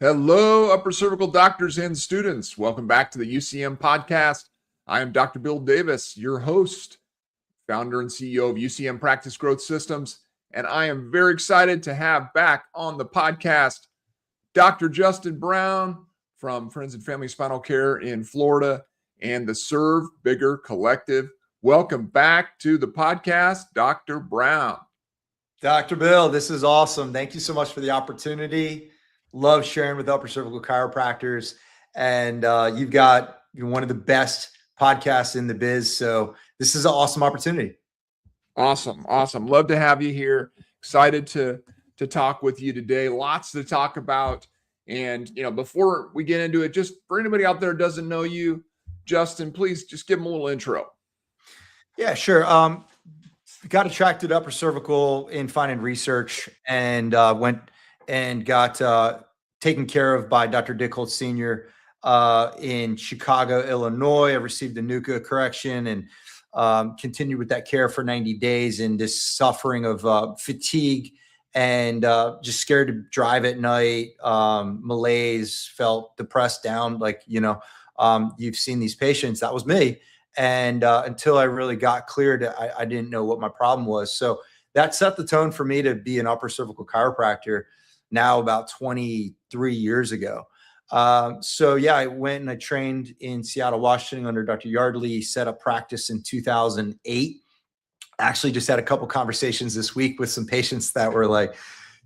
Hello, upper cervical doctors and students. Welcome back to the UCM podcast. I am Dr. Bill Davis, your host, founder and CEO of UCM Practice Growth Systems, and I am very excited to have back on the podcast Dr. Justin Brown from Friends and Family Spinal Care in Florida and the Serve Bigger Collective. Welcome back to the podcast, Dr. Brown. Dr. Bill, this is awesome. Thank you so much for the opportunity. Love sharing with upper cervical chiropractors. And you've got one of the best podcasts in the biz. So this is an awesome opportunity. Awesome. Love to have you here. Excited to talk with you today. Lots to talk about. And, before we get into it, just for anybody out there who doesn't know you, Justin, please just give them a little intro. Yeah, sure. Got attracted to upper cervical in finding research and went and got taken care of by Dr. Dick Holt Sr. In Chicago, Illinois. I received a NUCA correction and continued with that care for 90 days in this suffering of fatigue and just scared to drive at night, malaise, felt depressed, down. You've seen these patients. That was me. And until I really got cleared, I didn't know what my problem was. So that set the tone for me to be an upper cervical chiropractor now about 23 years ago. I went and I trained in Seattle, Washington under Dr. Yardley, set up practice in 2008. Actually just had a couple conversations this week with some patients that were like,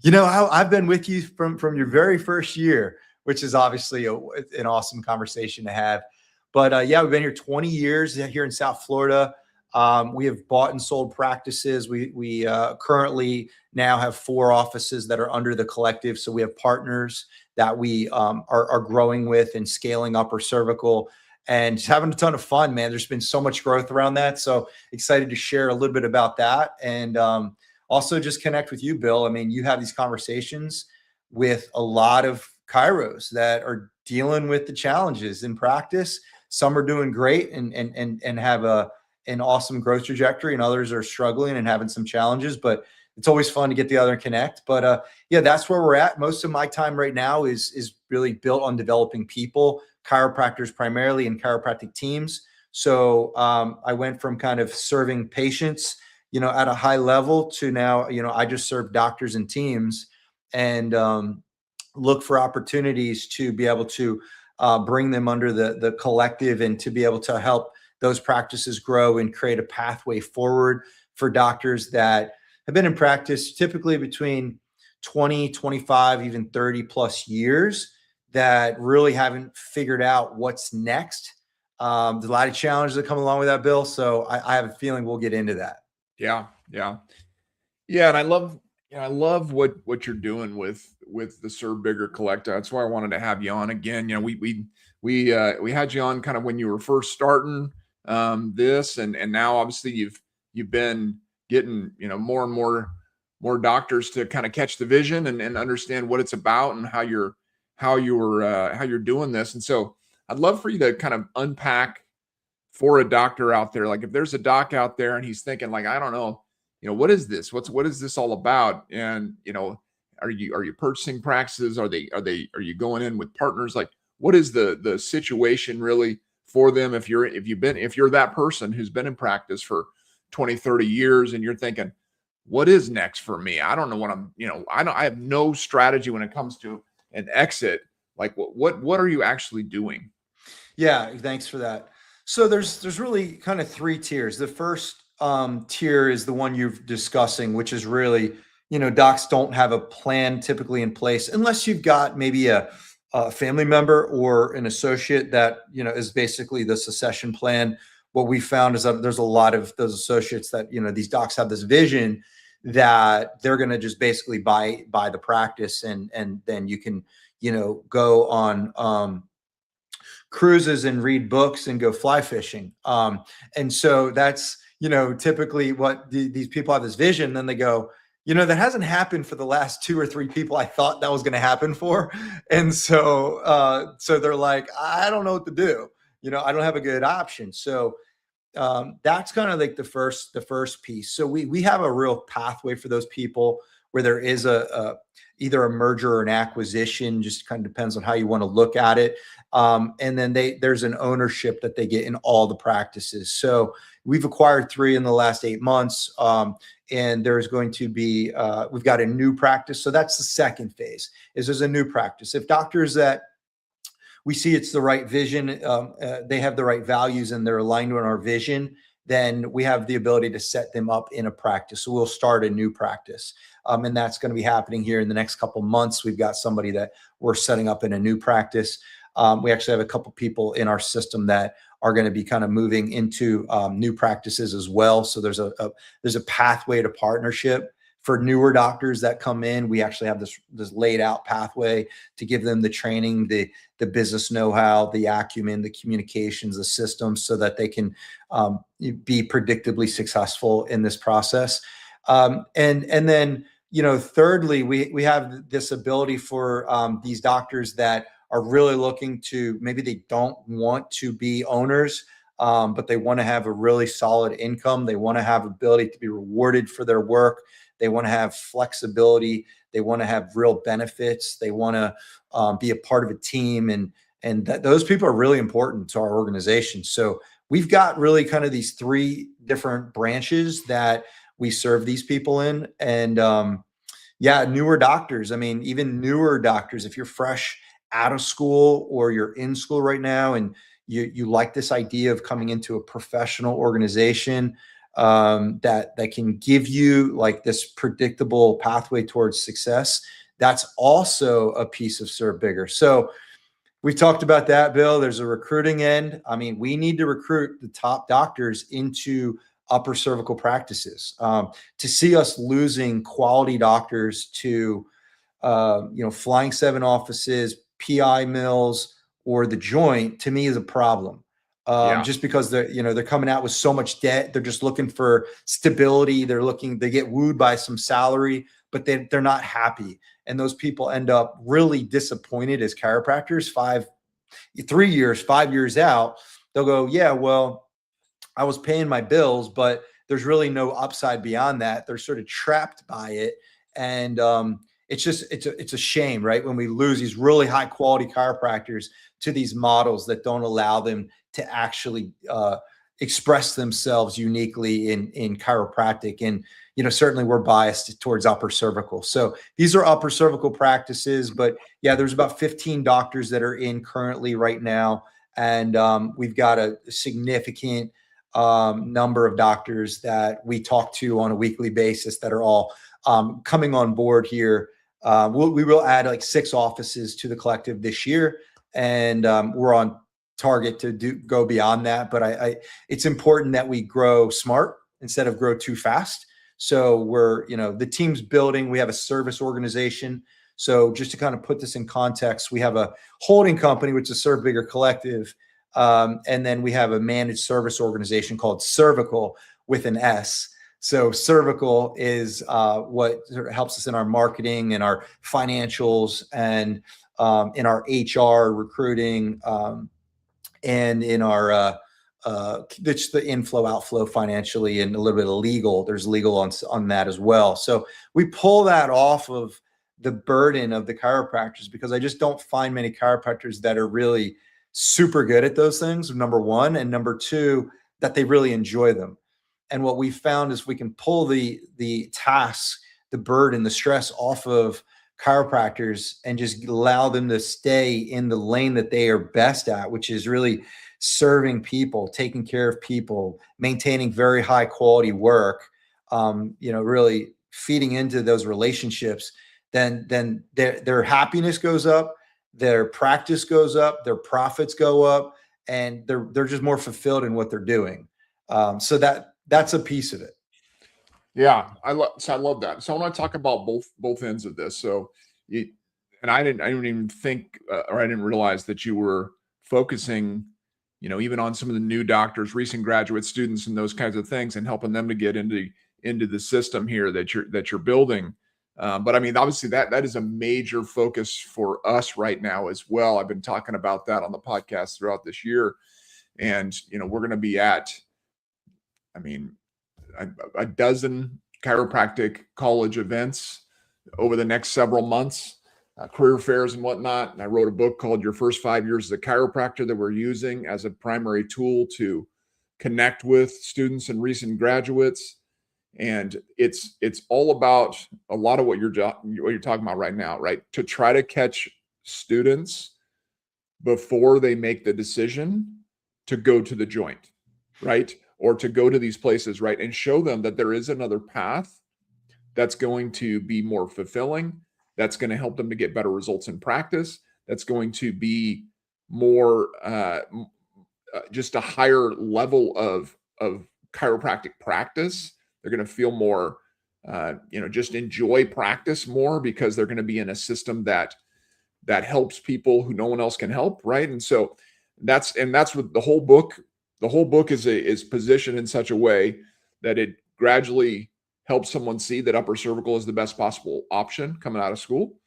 I've been with you from your very first year, which is obviously an awesome conversation to have. But we've been here 20 years here in South Florida. We have bought and sold practices. We currently now have 4 offices that are under the collective. So we have partners that we are growing with and scaling upper cervical and just having a ton of fun, man. There's been so much growth around that. So excited to share a little bit about that. And also just connect with you, Bill. I mean, you have these conversations with a lot of chiros that are dealing with the challenges in practice. Some are doing great and have an awesome growth trajectory, and others are struggling and having some challenges, but it's always fun to get together and connect. But that's where we're at. Most of my time right now is really built on developing people, chiropractors primarily, and chiropractic teams. So I went from kind of serving patients, at a high level to now, I just serve doctors and teams and look for opportunities to be able to bring them under the collective and to be able to help those practices grow and create a pathway forward for doctors that have been in practice typically between 20, 25, even 30 plus years that really haven't figured out what's next. There's a lot of challenges that come along with that, Bill. So I have a feeling we'll get into that. Yeah. And I love what you're doing with the Serve Bigger Collective. That's why I wanted to have you on again. We had you on kind of when you were first starting this, and now obviously you've been getting more and more doctors to kind of catch the vision and understand what it's about and how you're doing this. And so I'd love for you to kind of unpack for a doctor out there, like if there's a doc out there and he's thinking like, I don't know, what is this? What is this all about? And are you purchasing practices? Are you going in with partners? Like, what is the situation really for them? If you're that person who's been in practice for 20, 30 years and you're thinking, what is next for me? I don't know what I have no strategy when it comes to an exit. Like what are you actually doing? Yeah, thanks for that. So there's really kind of 3 tiers. The first tier is the one you're discussing, which is really, docs don't have a plan typically in place unless you've got maybe a family member or an associate that, is basically the succession plan. What we found is that there's a lot of those associates that, these docs have this vision that they're going to just basically buy the practice and then you can, go on cruises and read books and go fly fishing. And so that's, typically what these people have this vision. Then they go, that hasn't happened for the last 2 or 3 people I thought that was going to happen for. And so they're like, I don't know what to do. I don't have a good option. So that's kind of like the first piece. So we have a real pathway for those people where there is either a merger or an acquisition, just kind of depends on how you want to look at it. And then there's an ownership that they get in all the practices. So we've acquired 3 in the last 8 months. And there's going to be, we've got a new practice. So that's the second phase, is there's a new practice. If doctors that we see it's the right vision, they have the right values and they're aligned with our vision, then we have the ability to set them up in a practice. So we'll start a new practice. And that's going to be happening here in the next couple months. We've got somebody that we're setting up in a new practice. We actually have a couple people in our system that are going to be kind of moving into new practices as well. So there's a pathway to partnership for newer doctors that come in. We actually have this laid out pathway to give them the training, the business know-how, the acumen, the communications, the systems, so that they can be predictably successful in this process. And then, thirdly, we have this ability for these doctors that are really looking to, maybe they don't want to be owners, but they want to have a really solid income. They want to have ability to be rewarded for their work. They want to have flexibility. They want to have real benefits. They want to be a part of a team, and those people are really important to our organization. So we've got really kind of these 3 different branches that we serve these people in. And newer doctors. I mean, even newer doctors, if you're fresh out of school or you're in school right now and you like this idea of coming into a professional organization that can give you like this predictable pathway towards success, that's also a piece of Serve Bigger. So we talked about that, Bill. There's a recruiting end. I mean, we need to recruit the top doctors into upper cervical practices. To see us losing quality doctors to Flying 7 offices, PI mills, or the joint, to me is a problem. Yeah. Just because they're coming out with so much debt. They're just looking for stability. They get wooed by some salary, but they're not happy. And those people end up really disappointed as chiropractors 3 years, 5 years out. They'll go, yeah, well, I was paying my bills, but there's really no upside beyond that. They're sort of trapped by it. And it's a shame, right? When we lose these really high quality chiropractors to these models that don't allow them to actually express themselves uniquely in chiropractic. And, certainly we're biased towards upper cervical. So these are upper cervical practices, but yeah, there's about 15 doctors that are in currently right now. And we've got a significant number of doctors that we talk to on a weekly basis that are all coming on board here. We will add like 6 offices to the collective this year, and we're on target to go beyond that. But it's important that we grow smart instead of grow too fast. So the team's building. We have a service organization. So just to kind of put this in context, we have a holding company, which is Serve Bigger Collective. And then we have a managed service organization called Cervical with an S. So Cervical is what sort of helps us in our marketing and our financials and in our HR recruiting and in our it's the inflow outflow financially and a little bit of legal. There's legal on that as well. So we pull that off of the burden of the chiropractors, because I just don't find many chiropractors that are really super good at those things, number one, and number two, that they really enjoy them. And what we found is we can pull the tasks, the burden, the stress off of chiropractors and just allow them to stay in the lane that they are best at, which is really serving people, taking care of people, maintaining very high quality work, really feeding into those relationships. Then their happiness goes up, their practice goes up, their profits go up, and they're just more fulfilled in what they're doing. So that's a piece of it. Yeah, I love that. So I want to talk about both ends of this. So I didn't even think or I didn't realize that you were focusing, even on some of the new doctors, recent graduate students, and those kinds of things, and helping them to get into the system here that you're building. But I mean, obviously that is a major focus for us right now as well. I've been talking about that on the podcast throughout this year, and we're going to be at, I mean, a dozen chiropractic college events over the next several months, career fairs and whatnot. And I wrote a book called Your First 5 Years as a Chiropractor that we're using as a primary tool to connect with students and recent graduates. And it's all about a lot of what you're talking about right now, right? To try to catch students before they make the decision to go to the joint, right? Or to go to these places, right? And show them that there is another path that's going to be more fulfilling, that's going to help them to get better results in practice, that's going to be more just a higher level of chiropractic practice. They're going to feel more just enjoy practice more because they're going to be in a system that helps people who no one else can help, right? And so that's what the whole book is positioned in such a way that it gradually helps someone see that upper cervical is the best possible option coming out of school.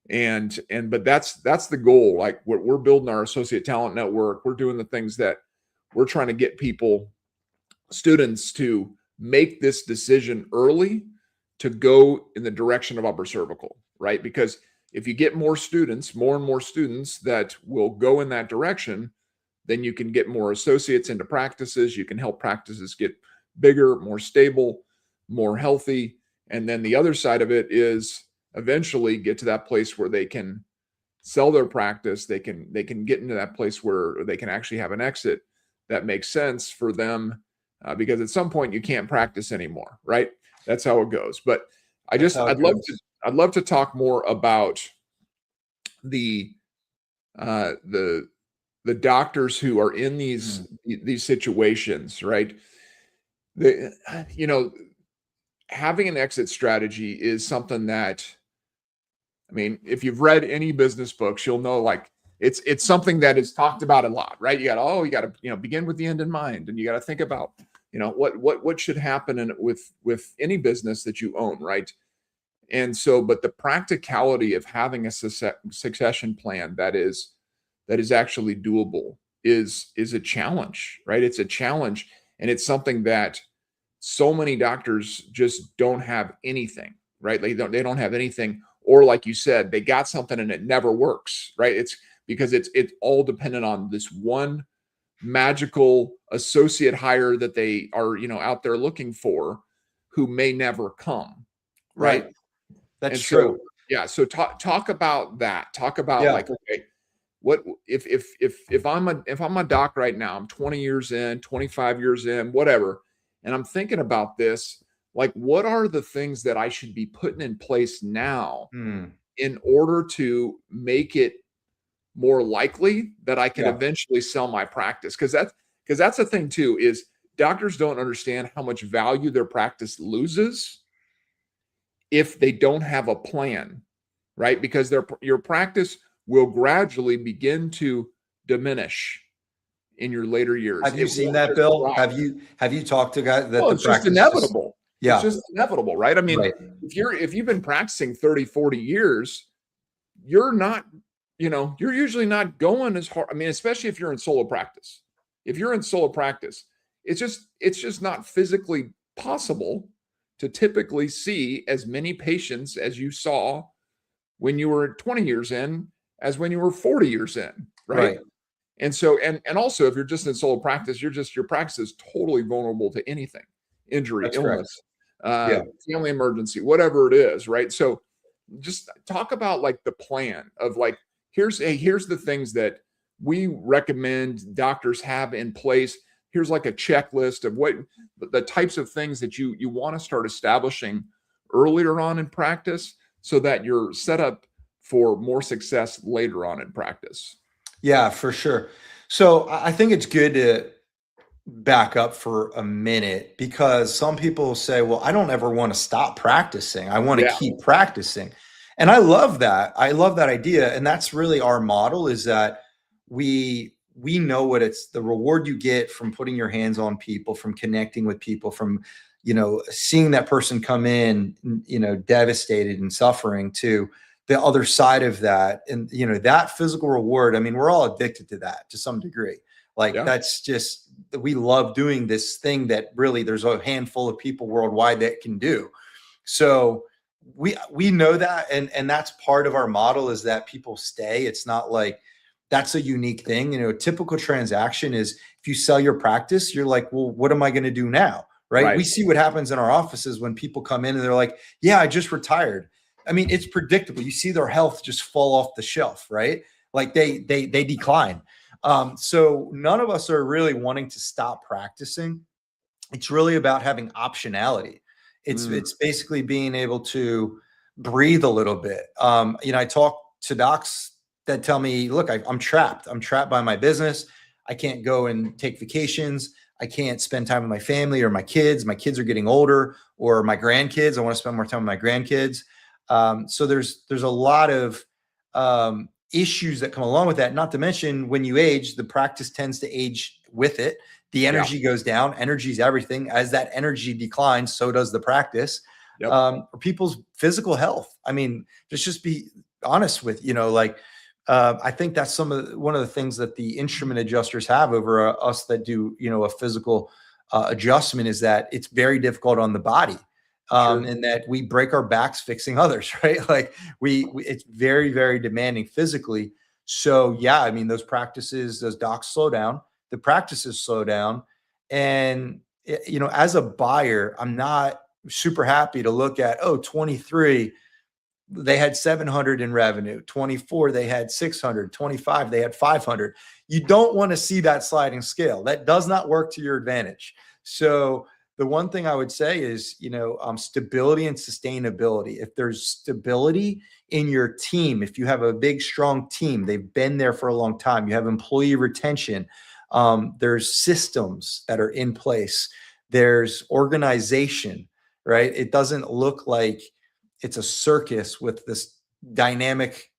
But that's the goal. Like we're building our associate talent network. We're doing the things that we're trying to get students to make this decision early to go in the direction of upper cervical, right? Because if you get more and more students that will go in that direction, then you can get more associates into practices. You can help practices get bigger, more stable, more healthy. And then the other side of it is eventually get to that place where they can sell their practice. They can get into that place where they can actually have an exit that makes sense for them, because at some point you can't practice anymore, right? That's how it goes. But I'd love to talk more about the doctors who are in these situations, right? Having an exit strategy is something that, I mean, if you've read any business books, you'll know like it's something that is talked about a lot, right? You got to begin with the end in mind, and you got to think about what should happen with any business that you own, right? And so, but the practicality of having a succession plan that is actually doable is a challenge, right? It's a challenge, and it's something that so many doctors just don't have anything, right? They don't have anything, or like you said, they got something and it never works, right? It's because it's all dependent on this one magical associate hire that they are out there looking for, who may never come, right? That's and true. So yeah, so talk about that. Talk about like, okay, what if I'm a doc right now, I'm 20 years in, 25 years in, whatever, and I'm thinking about this, like what are the things that I should be putting in place now in order to make it more likely that I can eventually sell my practice? Because that's the thing too, is doctors don't understand how much value their practice loses if they don't have a plan, right? Because your practice will gradually begin to diminish in your later years. Have you seen that, Bill? Have you talked to guys that Well, the it's just practice inevitable. Yeah. It's just inevitable, right? I mean, if you've been practicing 30, 40 years, you're not, you're usually not going as hard. I mean, especially if you're in solo practice. If you're in solo practice, it's just not physically possible to typically see as many patients as you saw when you were 20 years in as when you were 40 years in, right? And so, and also, if you're just in solo practice, your practice is totally vulnerable to anything, injury, illness, family emergency, whatever it is, right? So just talk about like the plan of like, here's the things that we recommend doctors have in place. Here's like a checklist of what the types of things that you want to start establishing earlier on in practice, so that you're set up for more success later on in practice. Yeah, for sure. So I think it's good to back up for a minute, because some people say, well, I don't ever want to stop practicing. I want to keep practicing. And I love that. I love that idea. And that's really our model, is that we know what it's the reward you get from putting your hands on people, from connecting with people, from, seeing that person come in, devastated and suffering, to the other side of that. And, that physical reward, I mean, we're all addicted to that to some degree. Like that's just, we love doing this thing that really there's a handful of people worldwide that can do. So we know that, and that's part of our model, is that people stay. It's not like that's a unique thing. A typical transaction is, if you sell your practice, you're like, well, what am I going to do now? Right? We Right. see what happens in our offices when people come in and they're like, yeah, I just retired. I mean, it's predictable. You see their health just fall off the shelf, right? Like they decline. So none of us are really wanting to stop practicing. It's really about having optionality. Mm, It's basically being able to breathe a little bit. I talk to docs that tell me, look, I'm trapped. I'm trapped by my business. I can't go and take vacations. I can't spend time with my family or my kids. My kids are getting older, or my grandkids. I want to spend more time with my grandkids. So there's a lot of issues that come along with that. Not to mention, when you age, the practice tends to age with it. The yeah. energy goes down. Energy is everything. As that energy declines, so does the practice. Yep. People's physical health. I mean, just be honest with, I think that's one of the things that the instrument adjusters have over us that do, a physical adjustment, is that it's very difficult on the body. Sure. And that we break our backs fixing others, right? Like it's very, very demanding physically. So yeah, I mean, those docs slow down, the practices slow down. And, as a buyer, I'm not super happy to look at, 23, they had 700 in revenue, 24, they had 600, 25, they had 500. You don't want to see that sliding scale. That does not work to your advantage. So the one thing I would say is, stability and sustainability. If there's stability in your team, if you have a big, strong team, they've been there for a long time, you have employee retention, there's systems that are in place, there's organization, right? It doesn't look like it's a circus with this dynamic,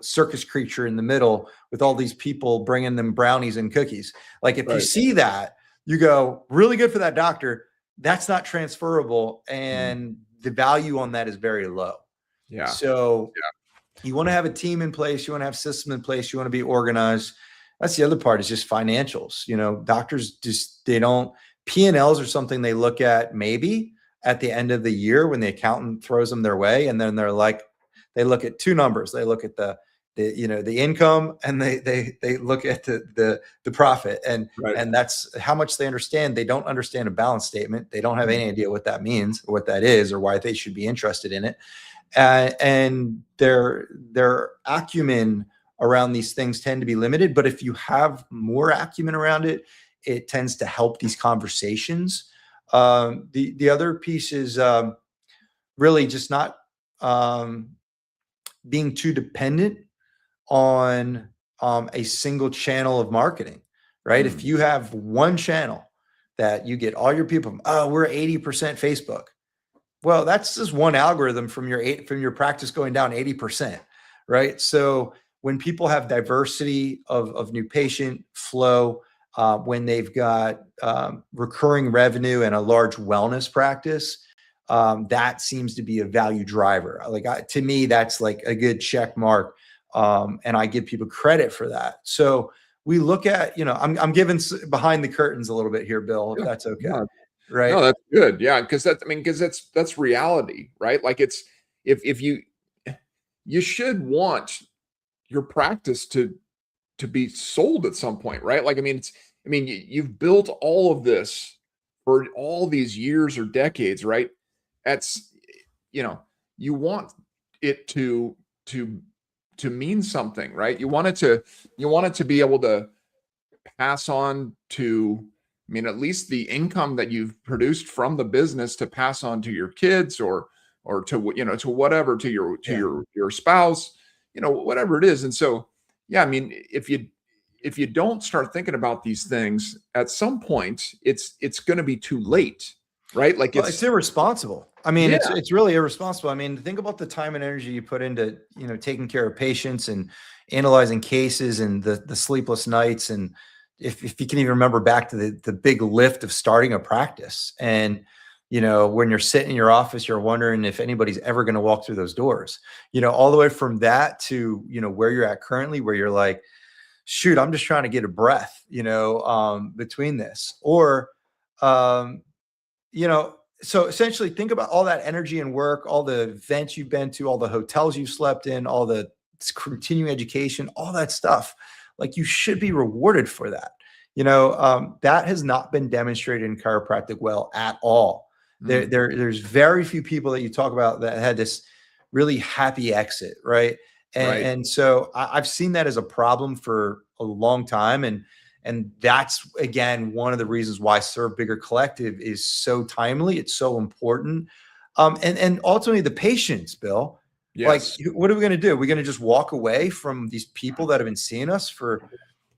circus creature in the middle with all these people bringing them brownies and cookies. Like, if you Right. see that, you go, really good for that doctor. That's not transferable. Mm, And the value on that is very low. yeah. So you want to have a team in place. You want to have system in place. You want to be organized. That's the other part, is just financials. Doctors they don't, P&Ls are something they look at maybe at the end of the year when the accountant throws them their way. And then they look at two numbers. They look at the income, and they look at the profit, Right. and that's how much they understand. They don't understand a balance statement. They don't have Mm, any idea what that means, or what that is, or why they should be interested in it. And their acumen around these things tend to be limited. But if you have more acumen around it, it tends to help these conversations. The other piece is really just not um, being too dependent on a single channel of marketing, right? If mm, you have one channel that you get all your people from, oh, we're 80% Facebook. Well, that's just one algorithm from your practice going down 80%, right? So when people have diversity of new patient flow, when they've got recurring revenue and a large wellness practice, that seems to be a value driver. To me, that's like a good check mark, and I give people credit for that. So we look at, I'm giving behind the curtains a little bit here, Bill, if yeah. that's okay, No, right? no, that's good. Yeah, because that's reality, right? Like, it's if you should want your practice to be sold at some point, right? Like, you've built all of this for all these years or decades, right? That's you know, you want it to to mean something, right? You want it to be able to pass on to, at least the income that you've produced from the business, to pass on to your kids, or to to whatever, to Yeah. your spouse, whatever it is. And so, yeah, if you don't start thinking about these things, at some point it's going to be too late, right? Like, Well, it's it's irresponsible. I mean, yeah, it's really irresponsible. I mean, think about the time and energy you put into, taking care of patients and analyzing cases, and the sleepless nights, and if you can even remember back to the big lift of starting a practice, and when you're sitting in your office, you're wondering if anybody's ever going to walk through those doors. All the way from that to where you're at currently, where you're like, shoot, I'm just trying to get a breath, between this, or um, So essentially think about all that energy and work, all the events you've been to, all the hotels you've slept in, all the continuing education, all that stuff. Like you should be rewarded for that. That has not been demonstrated in chiropractic well at all. Mm, There's very few people that you talk about that had this really happy exit, right? And, right. and so I've seen that as a problem for a long time, and that's again one of the reasons why Serve Bigger Collective is so timely. It's so important. And ultimately the patients, Bill. Like, Yes. what are we going to do? We're going to just walk away from these people that have been seeing us for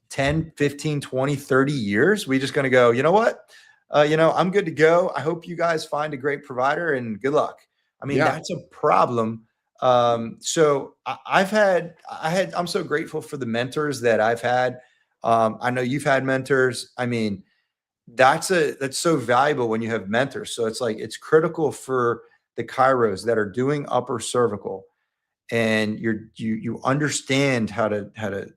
10, 15, 20, 30 years. We just going to go, you know what? I'm good to go. I hope you guys find a great provider and good luck. I mean, Yeah. that's a problem. So I'm so grateful for the mentors that I've had. I know you've had mentors. I mean, that's so valuable when you have mentors. So it's like, it's critical for the chiros that are doing upper cervical, and you understand how to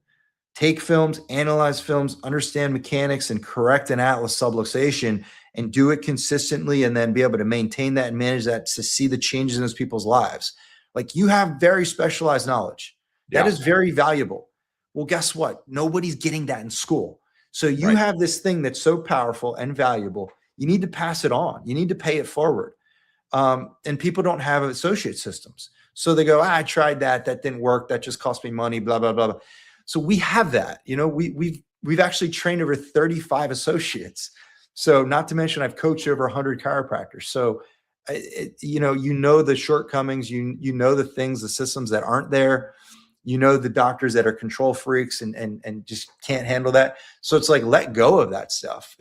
take films, analyze films, understand mechanics, and correct an atlas subluxation, and do it consistently, and then be able to maintain that and manage that to see the changes in those people's lives. Like, you have very specialized knowledge that Yeah. is very valuable. Well, guess what? Nobody's getting that in school. So you Right. have this thing that's so powerful and valuable. You need to pass it on. You need to pay it forward. And people don't have associate systems. So they go, I tried that. That didn't work. That just cost me money, blah, blah, blah, blah. So we have that. We've actually trained over 35 associates. So not to mention I've coached over 100 chiropractors. So the shortcomings, you know the things, the systems that aren't there, the doctors that are control freaks and just can't handle that. So it's like, let go of that stuff.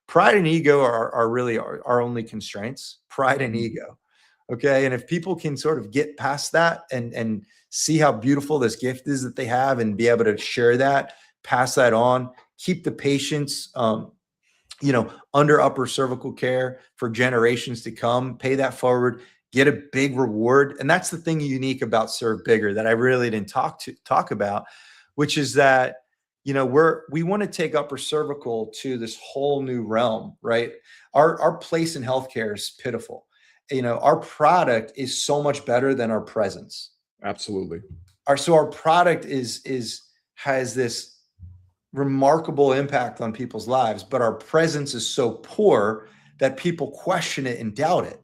Pride and ego are really our only constraints. Pride and Mhm. ego. Okay. And if people can sort of get past that and see how beautiful this gift is that they have, and be able to share that, pass that on, keep the patients, under upper cervical care for generations to come, pay that forward, get a big reward. And that's the thing unique about Serve Bigger that I really didn't talk about, which is that, we want to take upper cervical to this whole new realm, right? Our place in healthcare is pitiful. Our product is so much better than our presence. Absolutely. Our product has this remarkable impact on people's lives, but our presence is so poor that people question it and doubt it,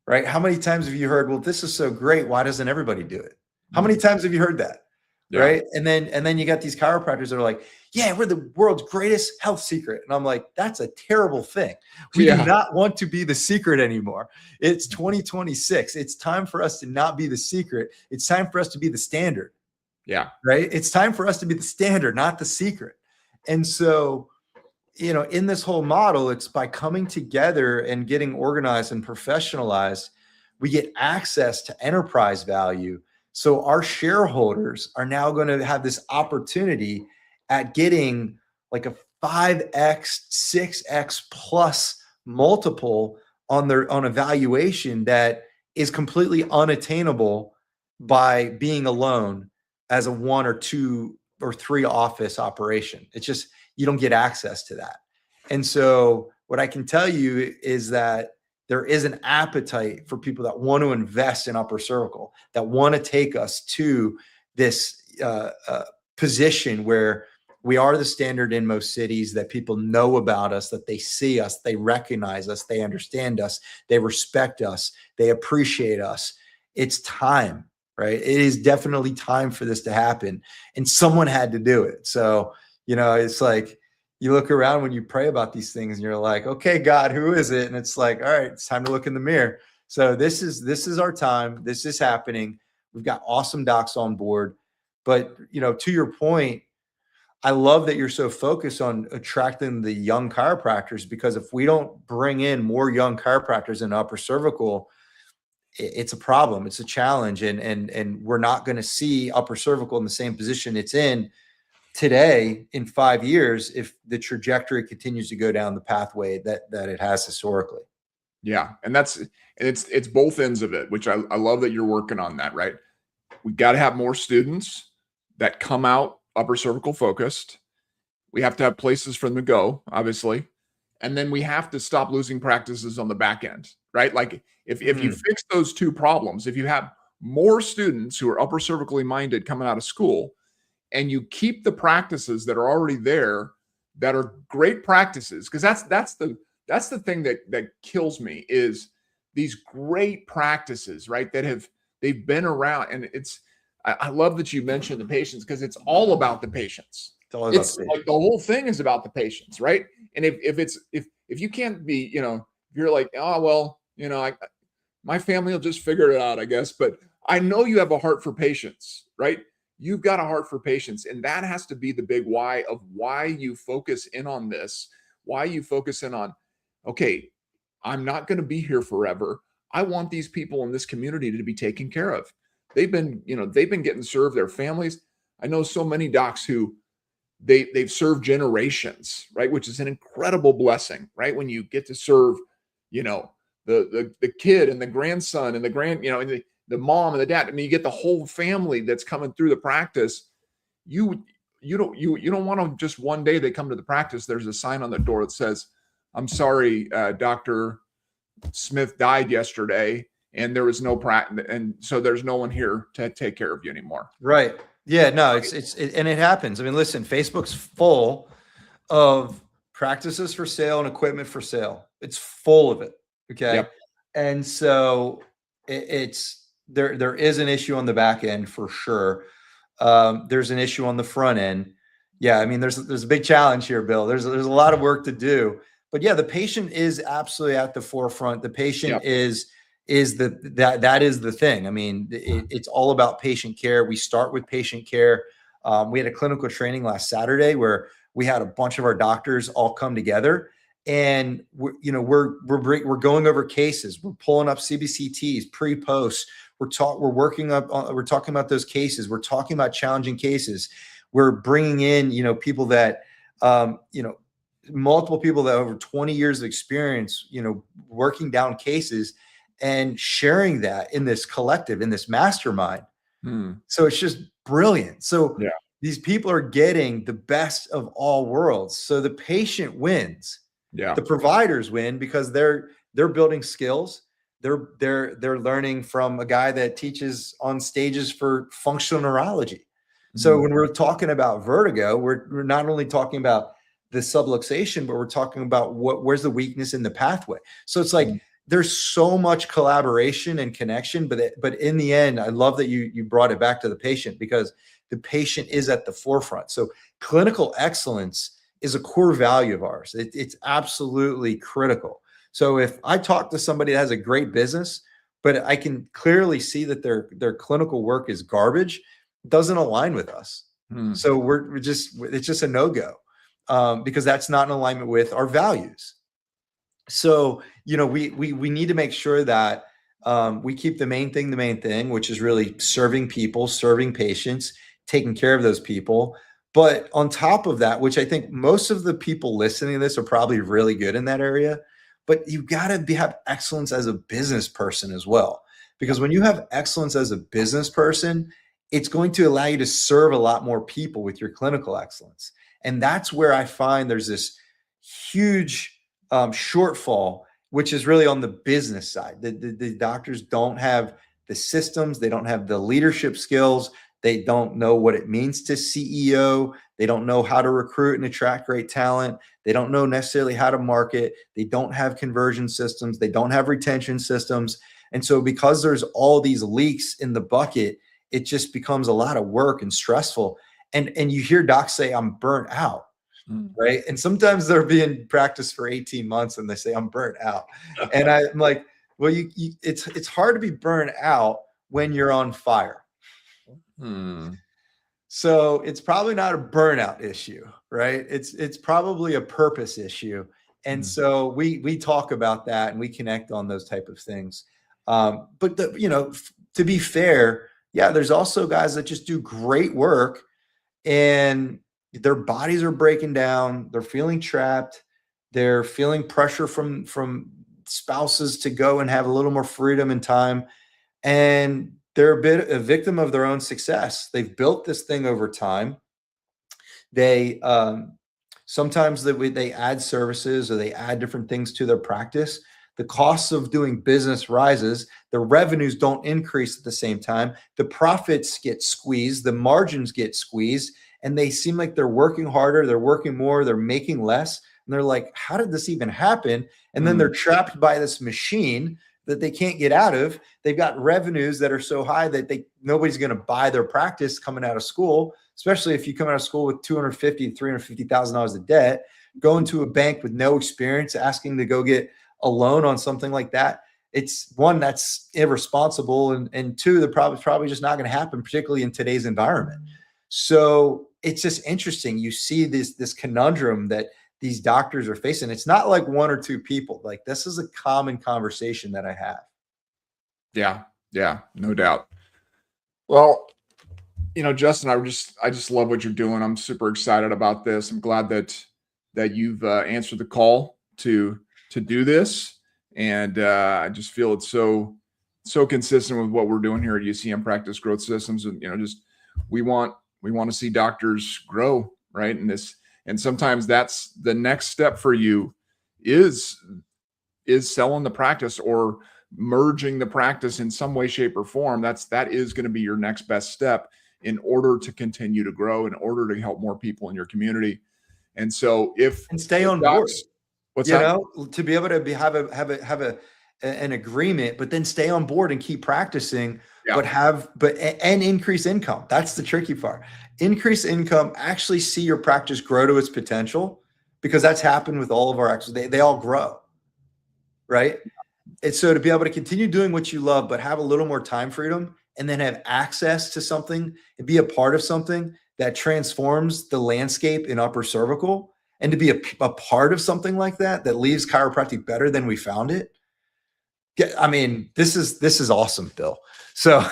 right? How many times have you heard, well, this is so great, why doesn't everybody do it? How many Mm, times have you heard that? yeah. Right? And then you got these chiropractors that are like, yeah, we're the world's greatest health secret. And I'm like, that's a terrible thing. We do Yeah. not want to be the secret anymore. It's 2026. It's time for us to not be the secret. It's time for us to be the standard, Yeah. right? It's time for us to be the standard, not the secret. And so, in this whole model, it's by coming together and getting organized and professionalized, we get access to enterprise value. So our shareholders are now going to have this opportunity at getting like a 5x, 6x plus multiple on a valuation that is completely unattainable by being alone as a one or two or three office operation. It's just, you don't get access to that. And so what I can tell you is that there is an appetite for people that want to invest in upper cervical, that want to take us to this position where we are the standard in most cities, that people know about us, that they see us, they recognize us, they understand us, they respect us, they appreciate us. It's time, right? It is definitely time for this to happen. And someone had to do it. So, it's like, you look around when you pray about these things and you're like, okay, God, who is it? And it's like, all right, it's time to look in the mirror. So this is our time. This is happening. We've got awesome docs on board. But, to your point, I love that you're so focused on attracting the young chiropractors, because if we don't bring in more young chiropractors in upper cervical, it's a problem. It's a challenge. And we're not going to see upper cervical in the same position it's in today in 5 years if the trajectory continues to go down the pathway that it has historically. Yeah. And it's both ends of it, which I love that you're working on that, right? We got to have more students that come out upper cervical focused. We have to have places for them to go, obviously. and then we have to stop losing practices on the back end, right? Like if you Mm, fix those two problems, if you have more students who are upper cervically minded coming out of school, and you keep the practices that are already there that are great practices, because that's the thing that kills me is these great practices, right? They've been around, and I love that you mentioned the patients because it's all about the patients. it's all about It's the like patient. the whole thing is about the patients, right? And if you can't be, if you're like, oh well, my family will just figure it out, I guess. But I know you have a heart for patients, right? You've got a heart for patients. And that has to be the big why of why you focus in on this, why you focus in on, okay, I'm not going to be here forever. I want these people in this community to be taken care of. They've been getting served, their families. I know so many docs who they've served generations, right? Which is an incredible blessing, right? When you get to serve, you know, the kid and the grandson and and the mom and the dad. I mean, you get the whole family that's coming through the practice. You you don't want to just one day they come to the practice. There's a sign on the door that says, "I'm sorry, Doctor Smith died yesterday, and there was no practice, and so there's no one here to take care of you anymore." Right. Yeah, no, and it happens. I mean, listen, Facebook's full of practices for sale and equipment for sale. It's full of it. Okay. Yep. And so it's there is an issue on the back end for sure. There's an issue on the front end. Yeah, I mean, there's a big challenge here, Bill. There's a lot of work to do. But yeah, the patient is absolutely at the forefront. The patient Yep. is that is the thing. I mean, it's all about patient care. We start with patient care. We had a clinical training last Saturday where we had a bunch of our doctors all come together, and we're going over cases. We're pulling up CBCTs, pre, post. We're working up. We're talking about those cases. We're talking about challenging cases. We're bringing in people that multiple people that have over 20 years of experience, working down cases and sharing that in this collective, in this mastermind. Hmm. So it's just brilliant. So Yeah. these people are getting the best of all worlds. So the patient wins. Yeah. The providers win because they're building skills. They're learning from a guy that teaches on stages for functional neurology. So Mhm. when we're talking about vertigo, we're not only talking about the subluxation, but we're talking about where's the weakness in the pathway. So it's like Mhm. there's so much collaboration and connection, but in the end, I love that you brought it back to the patient because the patient is at the forefront. So clinical excellence is a core value of ours. It's absolutely critical. So if I talk to somebody that has a great business, but I can clearly see that their clinical work is garbage, doesn't align with us. Hmm. So it's just a no-go because that's not in alignment with our values. So, we need to make sure that we keep the main thing, which is really serving people, serving patients, taking care of those people. But on top of that, which I think most of the people listening to this are probably really good in that area, but you got to have excellence as a business person as well. Yeah. Because when you have excellence as a business person, it's going to allow you to serve a lot more people with your clinical excellence. And that's where I find there's this huge shortfall, which is really on the business side. The doctors don't have the systems, they don't have the leadership skills, they don't know what it means to CEO, they don't know how to recruit and attract great talent, they don't know necessarily how to market, they don't have conversion systems, they don't have retention systems. And so, because there's all these leaks in the bucket, it just becomes a lot of work and stressful. And you hear docs say, I'm burnt out. Hmm. Right. And sometimes they're being practiced for 18 months and they say, I'm burnt out. And I'm like, well, it's hard to be burnt out when you're on fire. Hmm. So it's probably not a burnout issue, right? It's probably a purpose issue. And Hmm. so we talk about that and we connect on those type of things. But to be fair, yeah, there's also guys that just do great work and their bodies are breaking down, they're feeling trapped, they're feeling pressure from spouses to go and have a little more freedom and time, and they're a victim of their own success. They've built this thing over time. They Sometimes they add services or they add different things to their practice. The costs of doing business rises. The revenues don't increase at the same time. The profits get squeezed. The margins get squeezed, and they seem like they're working harder. They're working more. They're making less. And they're like, how did this even happen? And then they're trapped by this machine that they can't get out of. They've got revenues that are so high that nobody's going to buy their practice coming out of school, especially if you come out of school with $250,000 to $350,000 of debt, going to a bank with no experience, asking to go get a loan on something like that. It's one, that's irresponsible, and two, they're probably just not going to happen, particularly in today's environment. So it's just interesting. You see this conundrum that these doctors are facing. It's not like one or two people. Like, this is a common conversation that I have. Yeah. Yeah. No doubt. Well, Justin, I just love what you're doing. I'm super excited about this. I'm glad that you've answered the call to do this. And I just feel it's so consistent with what we're doing here at UCM Practice Growth Systems. And, just we want to see doctors grow, right? And sometimes that's the next step for you is selling the practice or merging the practice in some way, shape, or form. That is going to be your next best step in order to continue to grow, in order to help more people in your community. And so and stay on board, what's that? To be able to have an agreement, but then stay on board and keep practicing, and increase income. That's the tricky part. Increase income, actually see your practice grow to its potential, because that's happened with all of our actions. They all grow, right? And so to be able to continue doing what you love, but have a little more time freedom, and then have access to something and be a part of something that transforms the landscape in upper cervical, and to be a part of something like that leaves chiropractic better than we found it. I mean, this is awesome, Bill. So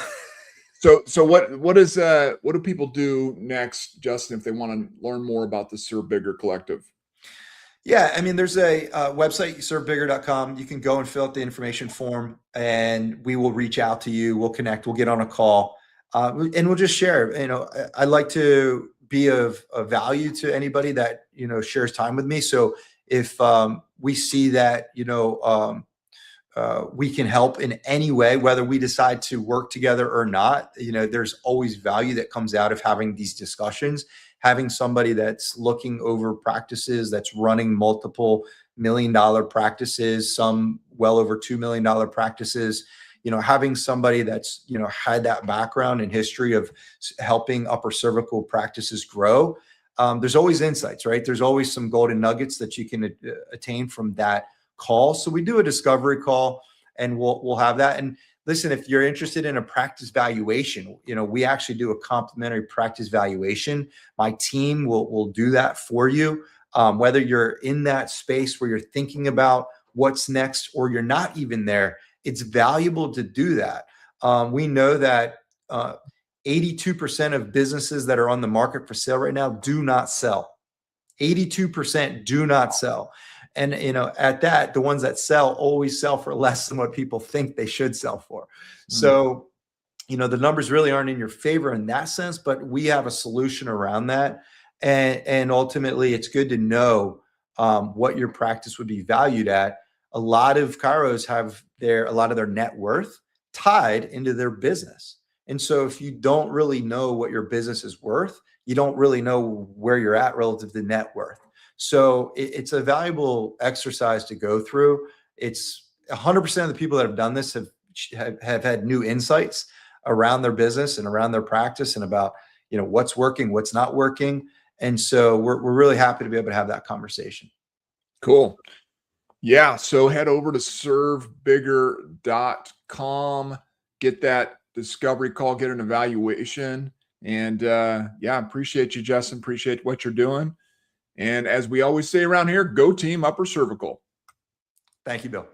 what do people do next, Justin, if they want to learn more about the Serve Bigger Collective? Yeah, I mean, there's a website, servebigger.com. You can go and fill out the information form, and we will reach out to you. We'll connect. We'll get on a call, and we'll just share. I like to be of value to anybody that shares time with me. So if we see that we can help in any way, whether we decide to work together or not, there's always value that comes out of having these discussions. Having somebody that's looking over practices, that's running multiple $1 million practices, some well over $2 million practices, having somebody that's, had that background and history of helping upper cervical practices grow. There's always insights, right? There's always some golden nuggets that you can attain from that call. So we do a discovery call, and we'll have that. And listen, if you're interested in a practice valuation, we actually do a complimentary practice valuation. My team will do that for you. Whether you're in that space where you're thinking about what's next, or you're not even there, it's valuable to do that. We know that 82% of businesses that are on the market for sale right now do not sell. 82% do not sell. And, at that, the ones that sell always sell for less than what people think they should sell for. So, the numbers really aren't in your favor in that sense, but we have a solution around that. And ultimately, it's good to know what your practice would be valued at. A lot of chiros have a lot of their net worth tied into their business. And so if you don't really know what your business is worth, you don't really know where you're at relative to net worth. So it's a valuable exercise to go through. It's 100% of the people that have done this have had new insights around their business and around their practice, and about, what's working, what's not working. And so we're really happy to be able to have that conversation. Cool. Yeah. So head over to servebigger.com, get that discovery call, get an evaluation. And appreciate you, Justin. Appreciate what you're doing. And as we always say around here, go team upper cervical. Thank you, Bill.